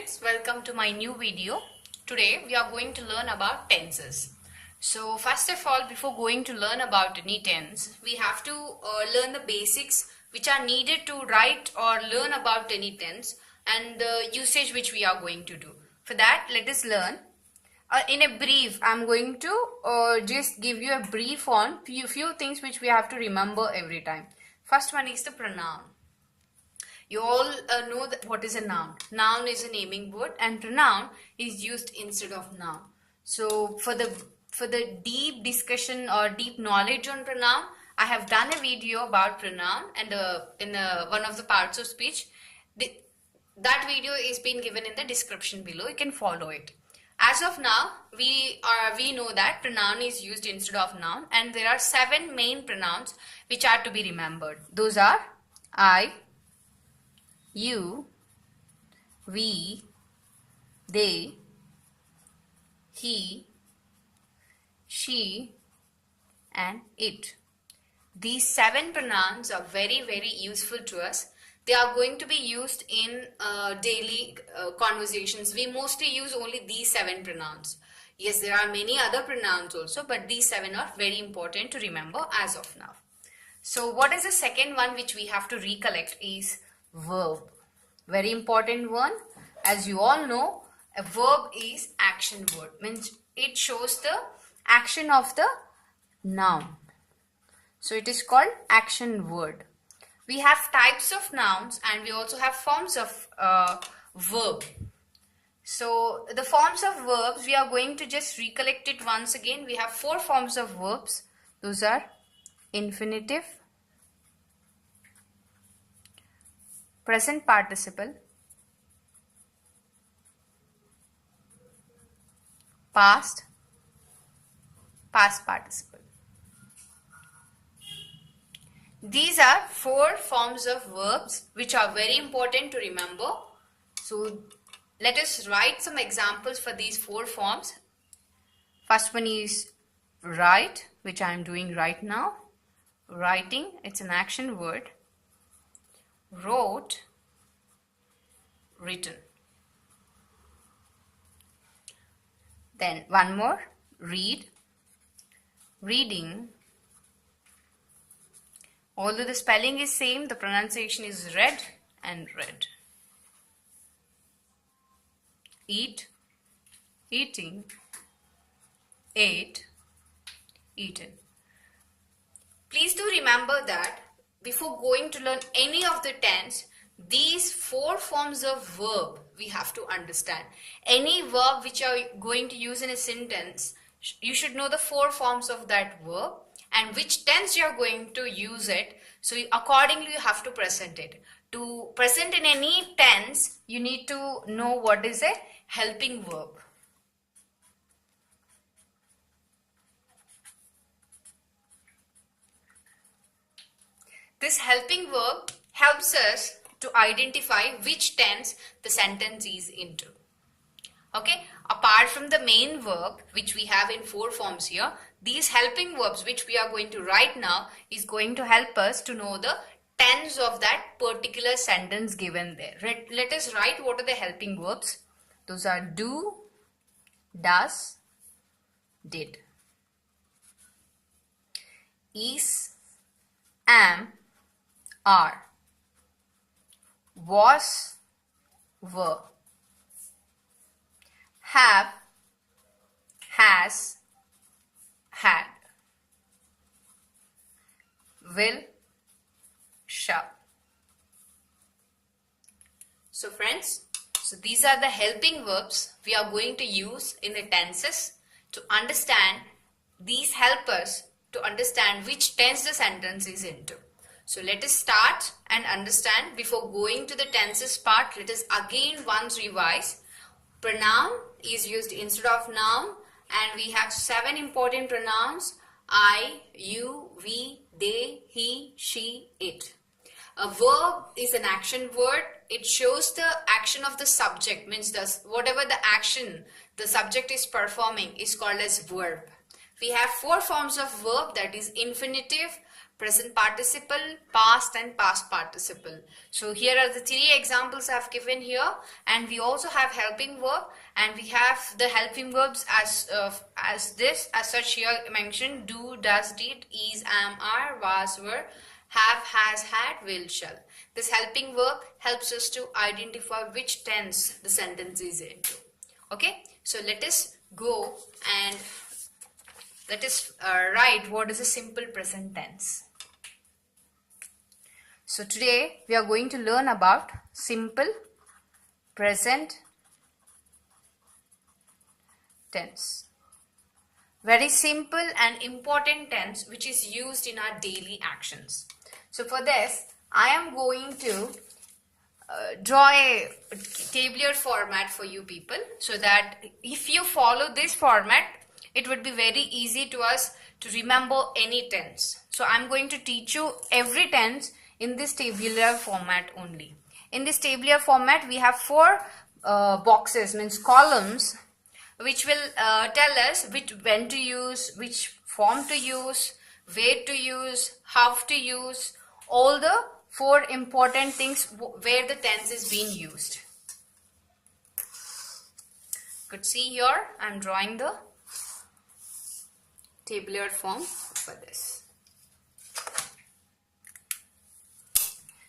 students, welcome to my new video. Today we are going to learn about tenses. So first of all, before going to learn about any tense, we have to learn the basics which are needed to write or learn about any tense and the usage which we are going to do. For that, let us learn. In a brief, I'm going to just give you a brief on few things which we have to remember every time. First one is the pronoun. You all know that what is a noun. Noun is a naming word and pronoun is used instead of noun. So for the deep discussion or deep knowledge on pronoun, I have done a video about pronoun and in one of the parts of speech. That video is being given in the description below. You can follow it. As of now, we know that pronoun is used instead of noun, and there are 7 main pronouns which are to be remembered. Those are I, you, we, they, he, she, and it. These 7 pronouns are very useful to us. They are going to be used in daily conversations. We mostly use only these 7 pronouns. Yes, there are many other pronouns also, but these 7 are very important to remember as of now. So what is the second one which we have to recollect is verb. Very important one. As you all know, a verb is action word. Means it shows the action of the noun. So it is called action word. We have types of nouns and we also have forms of verb. So the forms of verbs, we are going to just recollect it once again. We have 4 forms of verbs. Those are infinitive, present participle, past participle. These are 4 forms of verbs which are very important to remember. So let us write some examples for these 4 forms. First one is write, which I am doing right now. Writing, it's an action word. Wrote, written. Then one more, read, reading. Although the spelling is same, the pronunciation is read and read. Eat, eating, ate, eaten. Please do remember that before going to learn any of the tense, these 4 forms of verb we have to understand. Any verb which you are going to use in a sentence, you should know the 4 forms of that verb and which tense you are going to use it. So accordingly you have to present it. To present in any tense, you need to know what is a helping verb. This helping verb helps us to identify which tense the sentence is into. Okay, apart from the main verb which we have in 4 forms here, these helping verbs which we are going to write now is going to help us to know the tense of that particular sentence given there. Let us write what are the helping verbs. Those are do, does, did. Is, am, are. Was, were. Have, has, had. Will, shall. So friends, these are the helping verbs we are going to use in the tenses to understand. These help us to understand which tense the sentence is into. So let us start and understand. Before going to the tenses part, let us again once revise. Pronoun is used instead of noun and we have 7 important pronouns: I, you, we, they, he, she, it. A verb is an action word. It shows the action of the subject, means whatever the action the subject is performing is called as verb. We have 4 forms of verb, that is infinitive, present participle, past and past participle. So here are the three examples I've given here, and we also have helping verb, and we have the helping verbs as such here mentioned: do, does, did, is, am, are, was, were, have, has, had, will, shall. This helping verb helps us to identify which tense the sentence is into. Okay, so let us go and let us write what is a simple present tense. So today we are going to learn about simple present tense. Very simple and important tense which is used in our daily actions. So for this I am going to draw a tabular format for you people, so that if you follow this format it would be very easy to us to remember any tense. So I'm going to teach you every tense in this tabular format only. In this tabular format we have four boxes, means columns, which will tell us when to use, which form to use, where to use, how to use, all the four important things where the tense is being used. Could see here I'm drawing the tabular form for this.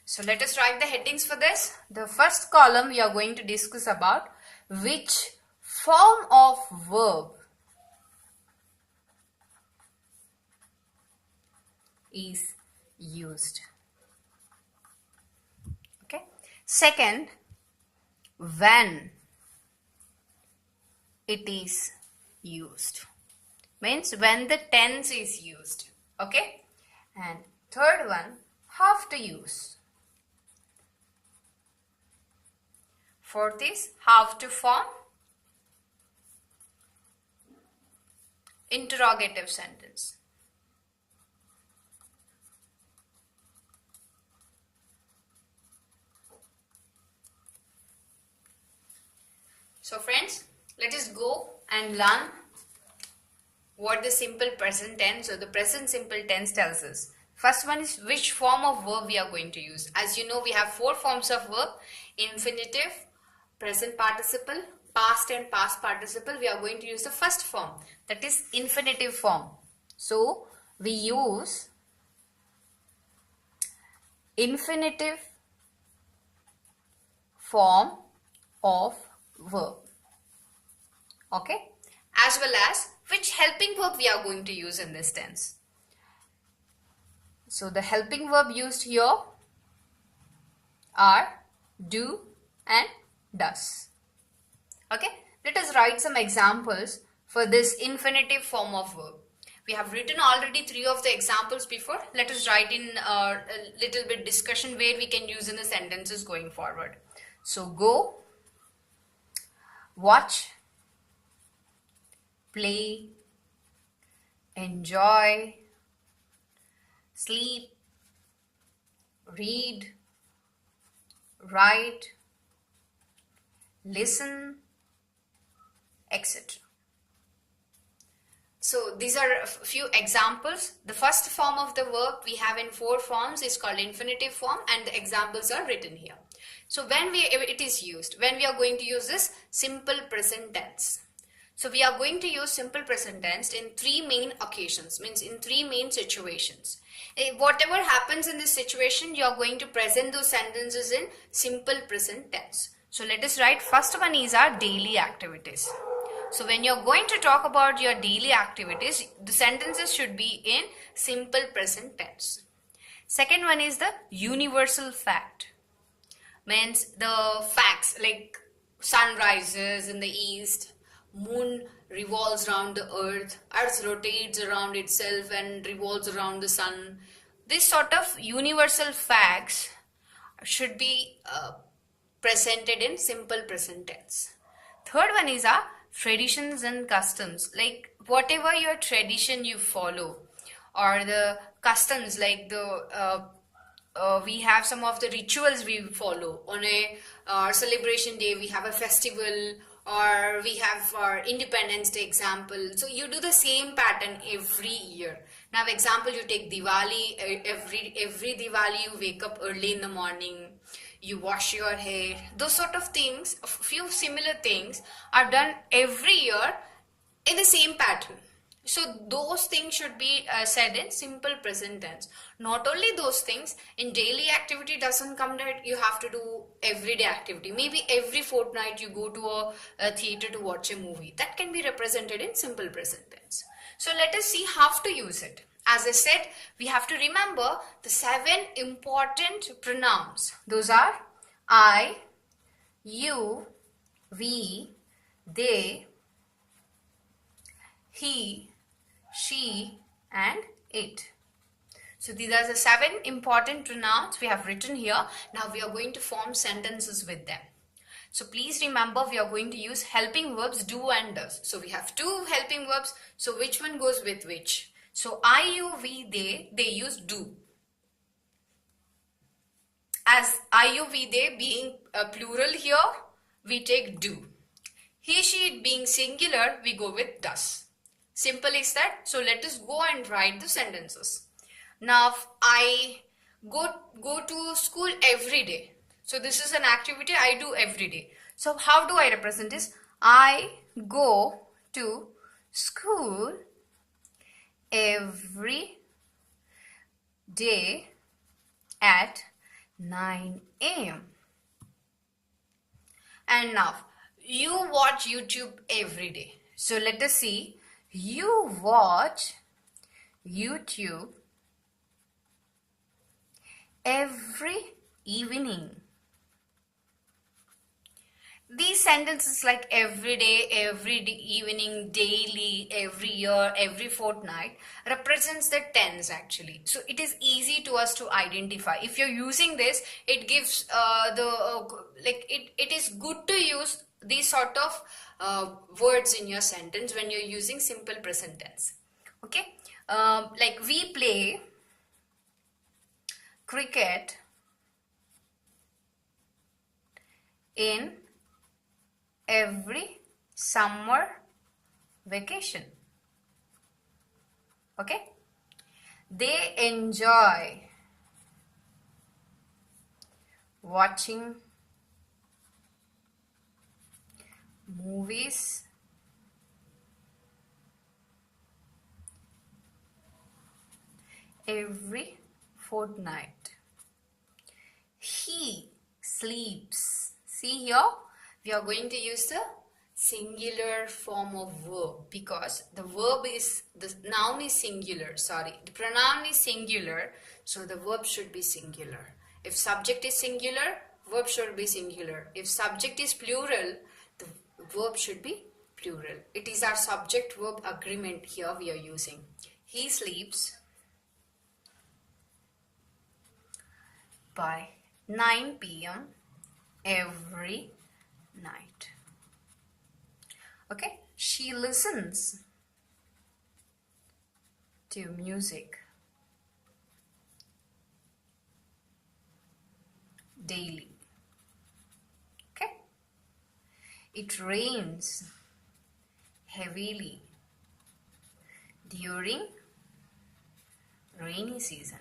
So let us write the headings for this. The first column we are going to discuss about which form of verb is used. Okay. Second, when it is used, means when the tense is used. Okay. And third one, how to use. Fourth is how to form interrogative sentence. So friends, let us go and learn what the simple present tense or the present simple tense tells us. First one is which form of verb we are going to use. As you know, we have four forms of verb: infinitive, present participle, past and past participle. We are going to use the first form, that is infinitive form. So we use infinitive form of verb. Okay, as well as which helping verb we are going to use in this tense. So the helping verb used here are do and does. Okay, let us write some examples for this infinitive form of verb. We have written already three of the examples before. Let us write in a little bit discussion where we can use in the sentences going forward. So go, watch, play, enjoy, sleep, read, write, listen, etc. So these are a few examples. The first form of the verb we have in four forms is called infinitive form, and the examples are written here. So when it is used, when we are going to use this simple present tense. So we are going to use simple present tense in three main occasions, means in three main situations. Whatever happens in this situation, you are going to present those sentences in simple present tense. So let us write, first one is our daily activities. So when you are going to talk about your daily activities, the sentences should be in simple present tense. Second one is the universal fact. Means the facts like sun rises in the east, moon revolves around the earth rotates around itself and revolves around the sun. This sort of universal facts should be presented in simple present tense. Third one is our traditions and customs, like whatever your tradition you follow, or the customs like the we have some of the rituals we follow on a celebration day. We have a festival, or we have our Independence Day example. So you do the same pattern every year. Now, example, you take Diwali. Every Diwali, you wake up early in the morning, you wash your hair. Those sort of things, a few similar things are done every year in the same pattern. So those things should be said in simple present tense. Not only those things, in daily activity doesn't come that you have to do everyday activity. Maybe every fortnight you go to a theater to watch a movie. That can be represented in simple present tense. So let us see how to use it. As I said, we have to remember the 7 important pronouns. Those are I, you, we, they, he, she, and it. So these are the 7 important pronouns we have written here. Now we are going to form sentences with them. So please remember, we are going to use helping verbs do and does. So we have 2 helping verbs. So which one goes with which? So I, you, we, they use do. As I, you, we, they being a plural here, we take do. He, she, it being singular, we go with does. Simple is that. So let us go and write the sentences. Now I go to school every day. So this is an activity I do every day. So how do I represent this? I go to school every day at 9 a.m. And now you watch YouTube every day. So let us see. You watch YouTube every evening. These sentences like every day, evening, daily, every year, every fortnight represents the tense actually. So it is easy to us to identify. If you're using this, it gives it is good to use these sort of words in your sentence when you're using simple present tense. Okay, like we play cricket in every summer vacation. Okay, they enjoy watching movies every fortnight. He sleeps. See here, we are going to use the singular form of verb because the noun is singular, the pronoun is singular, so the verb should be singular. If subject is singular, verb should be singular. If subject is plural, the verb should be plural. It is our subject verb agreement here we are using. He sleeps by 9 p.m. every night. Okay, she listens to music daily. Okay, it rains heavily during rainy season.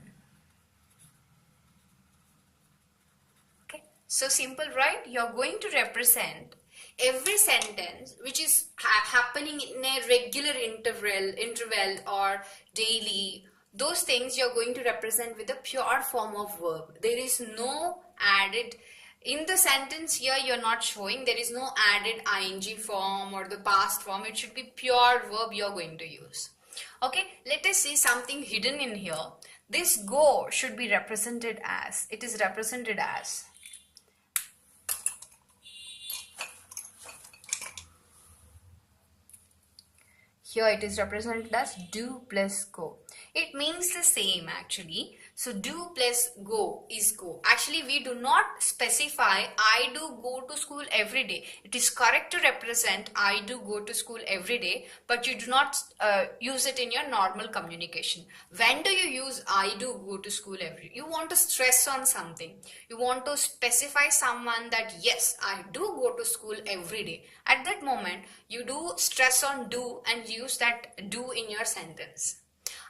Okay, so simple, right? You're going to represent every sentence which is happening in a regular interval or daily. Those things you're going to represent with a pure form of verb. There is no added in the sentence here. You're not showing there is no added ing form or the past form. It should be pure verb you're going to use. Okay, let us see something hidden in here. This go should be represented as, it is represented as here, it is represented as do plus go. It means the same actually. So do plus go is go. Actually, we do not specify I do go to school every day. It is correct to represent I do go to school every day, but you do not use it in your normal communication. When do you use I do go to school every day? You want to stress on something. You want to specify someone that yes, I do go to school every day. At that moment, you do stress on do and use that do in your sentence.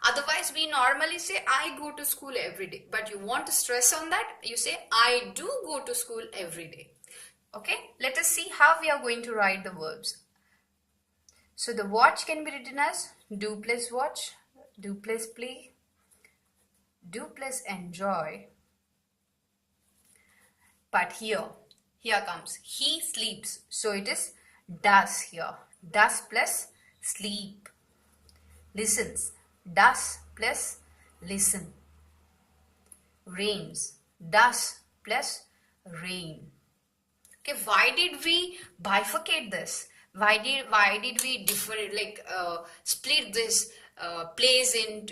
Otherwise, we normally say I go to school every day. But you want to stress on that, you say I do go to school every day. Okay, let us see how we are going to write the verbs. So the watch can be written as do plus watch, do plus play, do plus enjoy. But here comes he sleeps. So it is does here. Does plus sleep. Listens. Does plus listen. Rains. Does plus rain. Okay, why did we bifurcate this? Why did we split this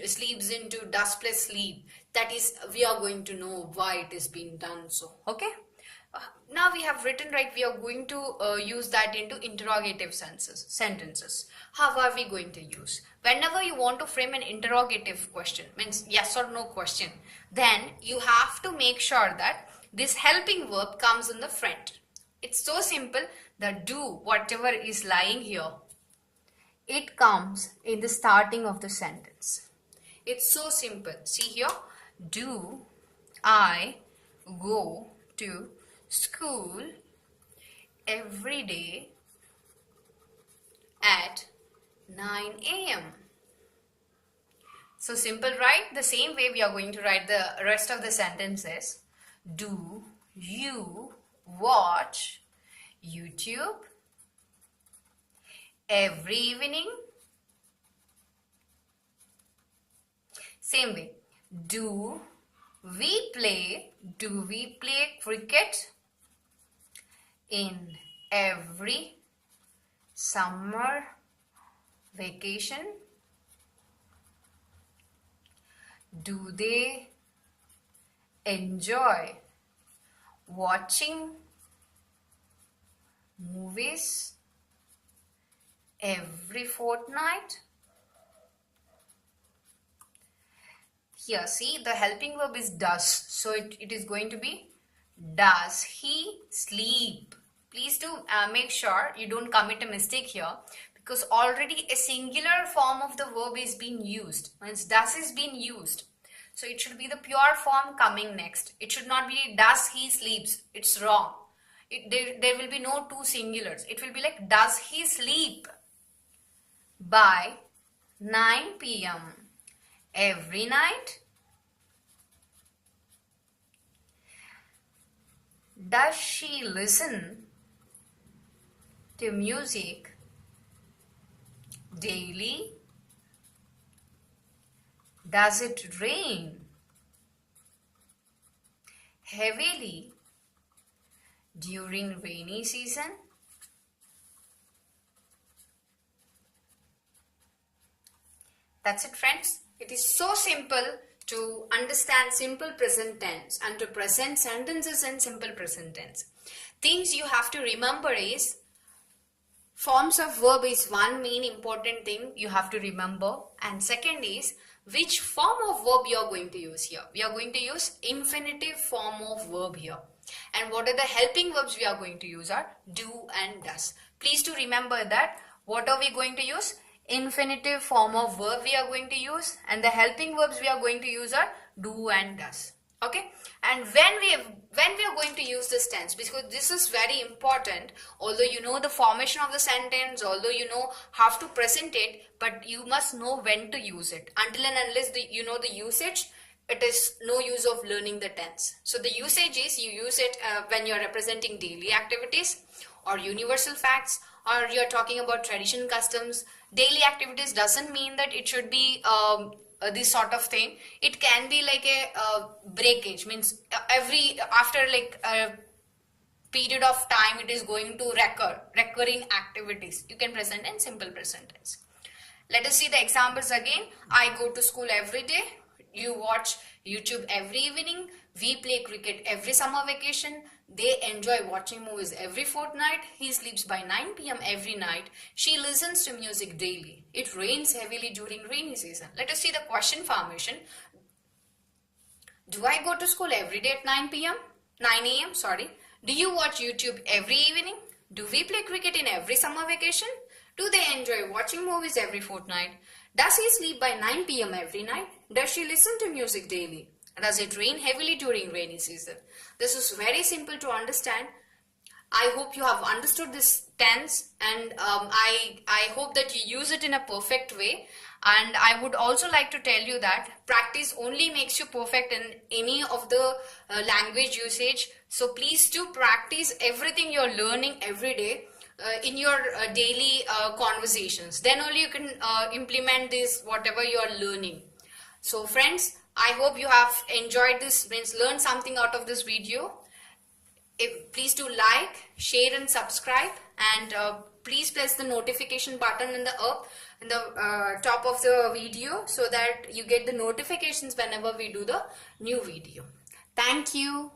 sleeps into does plus sleep? That is, we are going to know why it is being done so. Okay. Now we have written, right, we are going to use that into interrogative sentences. How are we going to use? Whenever you want to frame an interrogative question, means yes or no question, then you have to make sure that this helping verb comes in the front. It's so simple that do, whatever is lying here, it comes in the starting of the sentence. It's so simple. See here, do I go to school every day at 9 a.m. So simple, right? The same way we are going to write the rest of the sentences. Do you watch YouTube every evening? Same way. Do we play cricket in every summer vacation? Do they enjoy watching movies every fortnight? Here, see, the helping verb is does. So it is going to be does he sleep? Please do make sure you don't commit a mistake here, because already a singular form of the verb is being used. Means does is being used. So it should be the pure form coming next. It should not be does he sleeps. It's wrong. There will be no two singulars. It will be like does he sleep by 9 p.m. every night? Does she listen to music daily? Does it rain heavily during rainy season? That's it, friends. It is so simple to understand simple present tense and to present sentences in simple present tense. Things you have to remember is forms of verb is one main important thing you have to remember, and second is which form of verb you are going to use here. We are going to use infinitive form of verb here. And what are the helping verbs we are going to use are do and does. Please to remember that what are we going to use? Infinitive form of verb we are going to use, and the helping verbs we are going to use are do and does. Okay, and when we are going to use this tense, because this is very important, although you know the formation of the sentence, although you know how to present it, but you must know when to use it. Until and unless you know the usage, it is no use of learning the tense. So the usage is you use it when you are representing daily activities or universal facts, or you are talking about tradition, customs. Daily activities doesn't mean that it should be this sort of thing. It can be like a breakage, means after like a period of time it is going to recurring activities. You can present in simple present tense. Let us see the examples again. I go to school every day. You watch YouTube every evening. We play cricket every summer vacation. They enjoy watching movies every fortnight. He sleeps by 9 p.m. every night. She listens to music daily. It rains heavily during rainy season. Let us see the question formation. Do I go to school every day at 9 p.m.? 9 a.m. Sorry. Do you watch YouTube every evening? Do we play cricket in every summer vacation? Do they enjoy watching movies every fortnight? Does he sleep by 9 p.m. every night? Does she listen to music daily? Does it rain heavily during rainy season? This is very simple to understand. I hope you have understood this tense, and I hope that you use it in a perfect way. And I would also like to tell you that practice only makes you perfect in any of the language usage. So please do practice everything you're learning every day in your daily conversations. Then only you can implement this whatever you're learning. So friends, I hope you have enjoyed this, means learned something out of this video. Please do like, share and subscribe, and please press the notification button in the top of the video so that you get the notifications whenever we do the new video. Thank you.